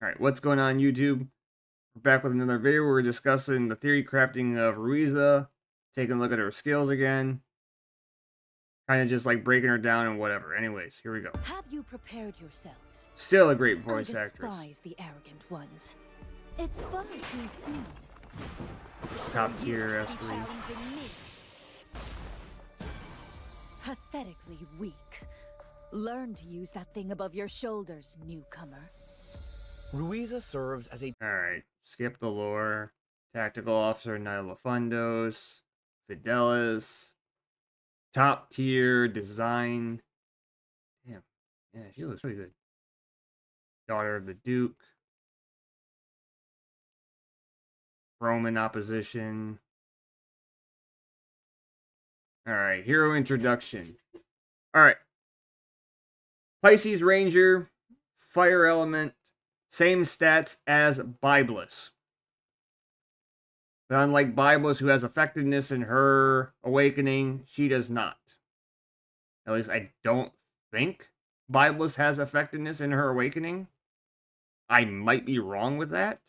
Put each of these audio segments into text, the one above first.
Alright, what's going on YouTube? We're back with another video where we're discussing the theory crafting of Ruiza, taking a look at her skills again, kind of just like breaking her down and whatever. Anyways, here we go. Have you prepared yourselves? Still a great voice I actress. despise the arrogant ones. It's far too soon. Top tier S3. Challenging me. Pathetically weak. Learn to use that thing above your shoulders, newcomer. Ruiza serves as a Alright, skip the lore. Tactical Officer Nyla Fundos. Fidelis. Top tier design. Damn. Yeah, she looks really good. Daughter of the Duke. Roman opposition. Alright, hero introduction. Alright. Pisces Ranger, fire element, same stats as Biblis. But unlike Biblis, who has effectiveness in her awakening, she does not. At least I don't think Biblis has effectiveness in her awakening. I might be wrong with that.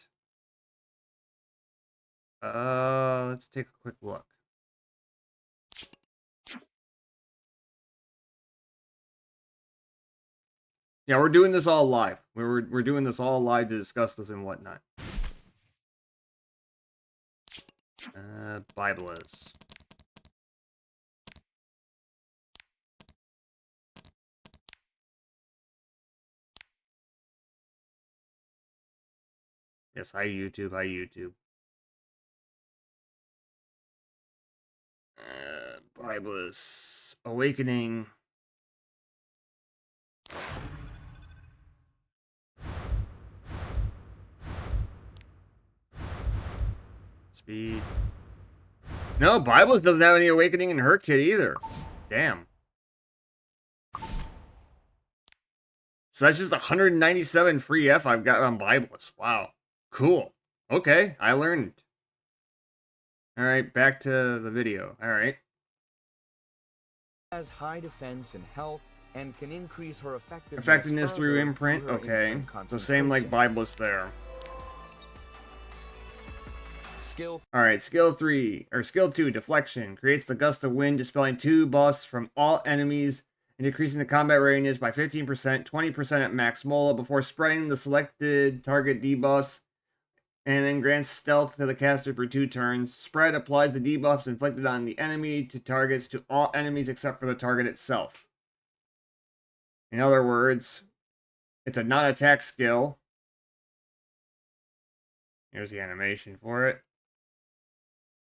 Let's take a quick look. Yeah, we're doing this all live. We're doing this all live to discuss this and whatnot. Biblis. Yes, hi YouTube, hi YouTube. Biblis. Awakening. Speed. No, Biblis doesn't have any awakening in her kit either. Damn. So that's just 197 free F I've got on Biblis. Wow. Cool. Okay, I learned. Alright, back to the video. Alright. has high defense and health and can increase her Effectiveness through imprint. Okay. So same like Biblis there. Skill. Alright, skill 3, or skill 2, deflection. Creates the gust of wind, dispelling 2 buffs from all enemies and decreasing the combat readiness by 15%, 20% at max mola before spreading the selected target debuffs, and then grants stealth to the caster for 2 turns. Spread applies the debuffs inflicted on the enemy to targets to all enemies except for the target itself. In other words, it's a non-attack skill. Here's the animation for it.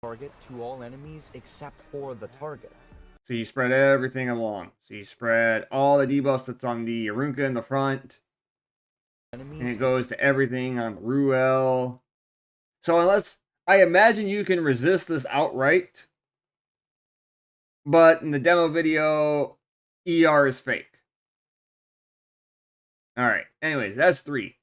Target to all enemies except for the target. So you spread everything along. So you spread all the debuffs that's on the Arunca in the front. Enemies And it goes to everything on Ruel. So unless, I imagine you can resist this outright. But in the demo video, ER is fake. Alright, anyways, that's 3.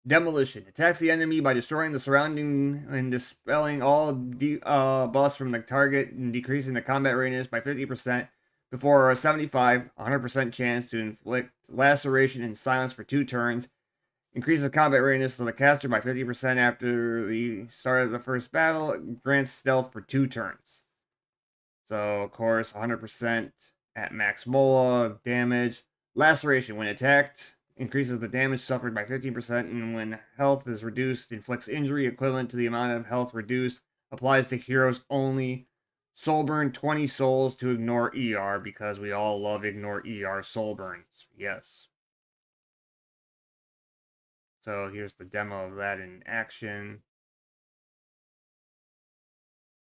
Demolition. Attacks the enemy by destroying the surrounding and dispelling all buffs from the target and decreasing the combat readiness by 50% before a 100% chance to inflict laceration and silence for 2 turns. Increases combat readiness of the caster by 50% after the start of the first battle. Grants stealth for 2 turns. So, of course, 100% at max mola damage. Laceration. When attacked, increases the damage suffered by 15%, and when health is reduced, inflicts injury equivalent to the amount of health reduced. Applies to heroes only. Soul burn 20 souls to ignore ER, because we all love ignore ER soul burns. Yes. So here's the demo of that in action.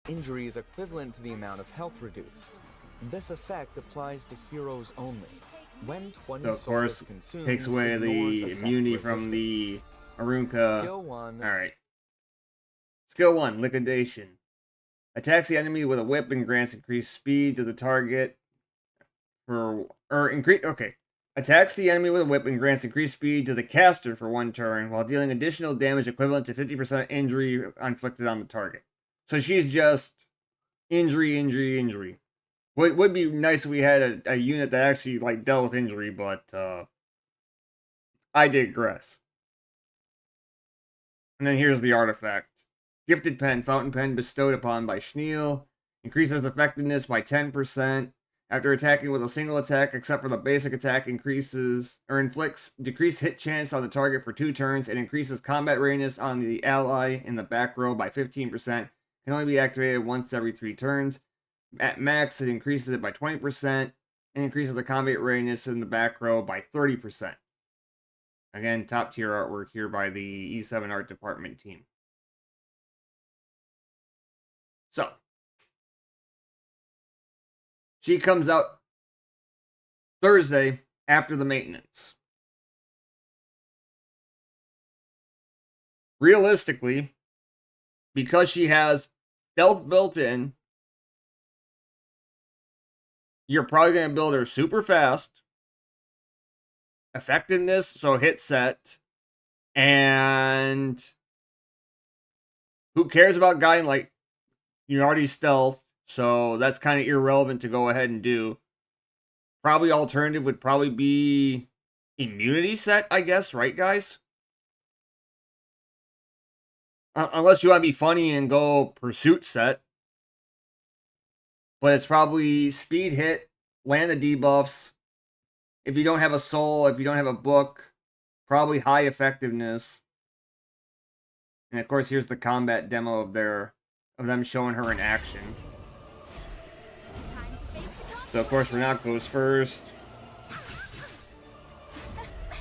Injury is equivalent to the amount of health reduced. This effect applies to heroes only. When 20 So of course, consumed, takes away the immunity from the Arunca. Skill 1. Alright. Skill 1, Liquidation. Attacks the enemy with a whip and grants increased speed to the target Attacks the enemy with a whip and grants increased speed to the caster for 1 turn, while dealing additional damage equivalent to 50% injury inflicted on the target. So she's just injury, injury, injury. Would be nice if we had a unit that actually like dealt with injury, but I digress. And then here's the artifact. Gifted pen, fountain pen bestowed upon by Schneal. Increases effectiveness by 10%. After attacking with a single attack, except for the basic attack, increases or inflicts decreased hit chance on the target for 2 turns and increases combat readiness on the ally in the back row by 15%. Can only be activated once every 3 turns. At max, it increases it by 20% and increases the combat readiness in the back row by 30%. Again, top tier artwork here by the E7 art department team. So, she comes out Thursday after the maintenance. Realistically, because she has stealth built in, you're probably going to build her super fast. Effectiveness, so hit set. And who cares about guiding? Like, you're already stealth, so that's kind of irrelevant to go ahead and do. Probably alternative would probably be immunity set, I guess, right, guys? Unless you want to be funny and go pursuit set. But it's probably speed hit, land the debuffs. If you don't have a soul, if you don't have a book, probably high effectiveness. And of course, here's the combat demo of them showing her in action. So of course, Renak goes first.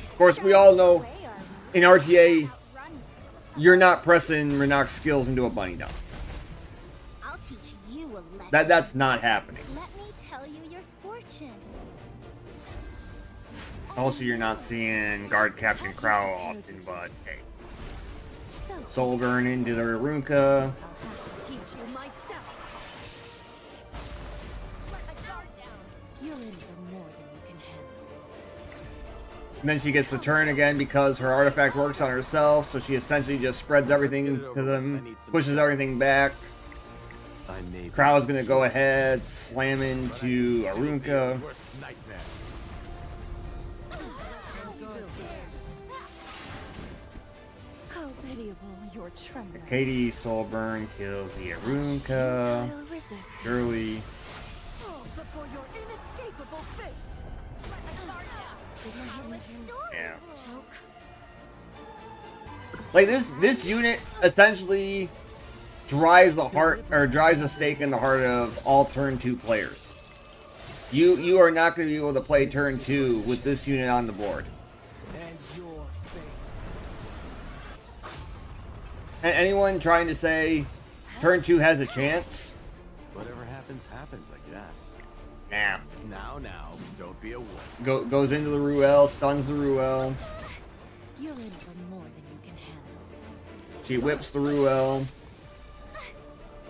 Of course, we all know in RTA, you're not pressing Renak's skills into a bunny down. I'll teach you a lesson. That's not happening. Let me tell you your fortune. Also, you're not seeing Guard Captain Crow often, but hey. Soul Burn into the Arunca. I'll have to teach you myself. Let my guard down. You're in for more than you can handle. And then she gets the turn again because her artifact works on herself, so she essentially just spreads everything to them, pushes everything back. Crow's gonna go ahead, slam into Arunca. How pitiable your tremor. Katie Soulburn kills the Arunca. Girly. Fall before your inescapable fate. Let my guard down. Yeah. Choke. Like this unit essentially drives the heart or drives a stake in the heart of all turn 2 players. You are not going to be able to play turn 2 with this unit on the board. And your fate. And anyone trying to say turn 2 has a chance? Whatever happens, happens, I guess. Nah. Now, don't be a wuss. Goes into the Ruel, stuns the Ruel. You're in for more than you can handle. She whips the Ruel.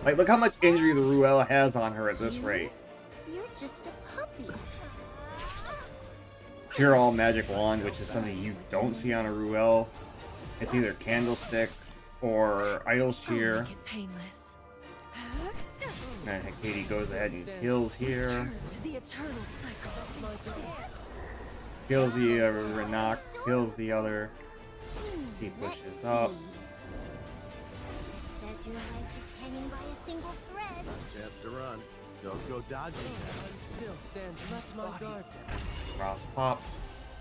Like, look how much injury the Ruel has on her at this rate. You're just a puppy. Pure All Magic Wand, which is something you don't see on a Ruel. It's either Candlestick or Idol's Cheer. Make it painless. And Katie goes ahead and kills here. Return to the eternal cycle. Kills the Renak, kills the other. She pushes up. Says your life is hanging by a single thread. Chance to run. Don't go dodging that. Still stands let my guard down. Cross pop.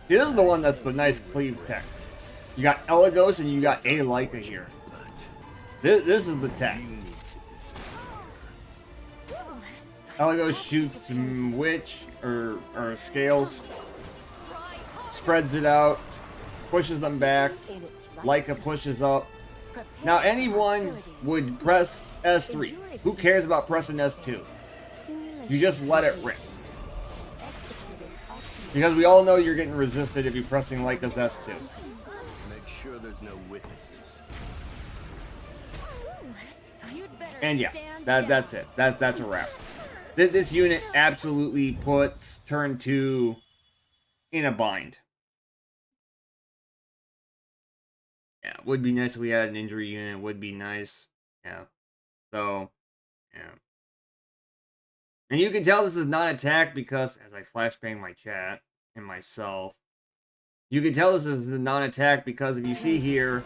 This is the one that's the nice cleave tech. You got Elagos and you got a Leica here. This is the tech. Elagos shoots Witch or Scales. Spreads it out. Pushes them back. Leica pushes up. Now anyone would press S3. Who cares about pressing S2? You just let it rip. Because we all know you're getting resisted if you're pressing Leica's S2. Make sure there's no witnesses. And yeah, that's it. That's a wrap. This unit absolutely puts turn 2 in a bind. Yeah, would be nice if we had an injury unit. Would be nice. Yeah. So, yeah. And you can tell this is not attack because, as I flashbang my chat and myself, you can tell this is a non-attack because if you see here,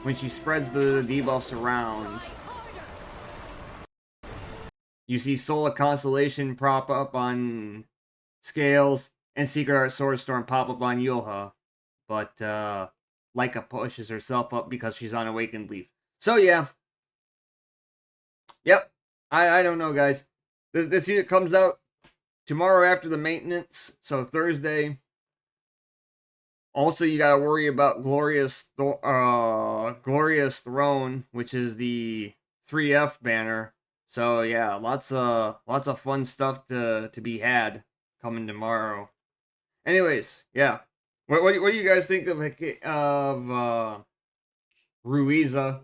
when she spreads the debuffs around. You see Solar Constellation prop up on Scales, and Secret Art Swordstorm pop up on Yulha. But Leica pushes herself up because she's on Awakened Leaf. So yeah. Yep. I don't know, guys. This unit comes out tomorrow after the maintenance, so Thursday. Also, you gotta worry about Glorious Throne, which is the 3F banner. So yeah, lots of fun stuff to be had coming tomorrow. Anyways, yeah. What do you guys think of Ruiza?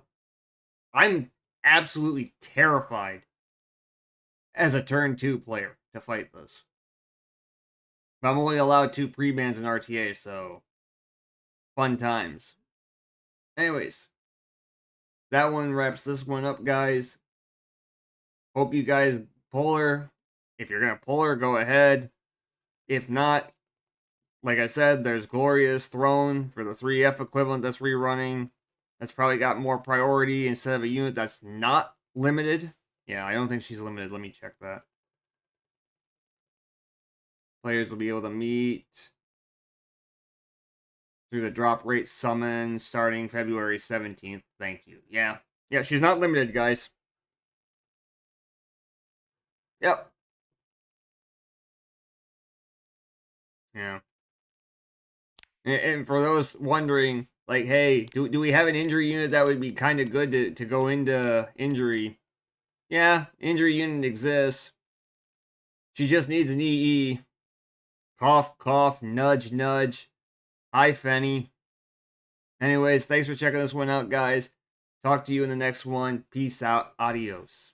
I'm absolutely terrified as a turn 2 player to fight this. But I'm only allowed 2 pre-bans in RTA, so fun times. Anyways, that one wraps this one up, guys. Hope you guys pull her. If you're gonna pull her, go ahead. If not, like I said, there's Glorious Throne for the 3F equivalent that's rerunning. That's probably got more priority instead of a unit that's not limited. Yeah, I don't think she's limited. Let me check that. Players will be able to meet through the drop rate summon starting February 17th. Thank you. Yeah. Yeah, she's not limited, guys. Yep. Yeah. And for those wondering, like, hey, do we have an injury unit that would be kind of good to go into injury? Yeah, injury unit exists. She just needs an EE. Cough, cough, nudge, nudge. Hi, Fenny. Anyways, thanks for checking this one out, guys. Talk to you in the next one. Peace out. Adios.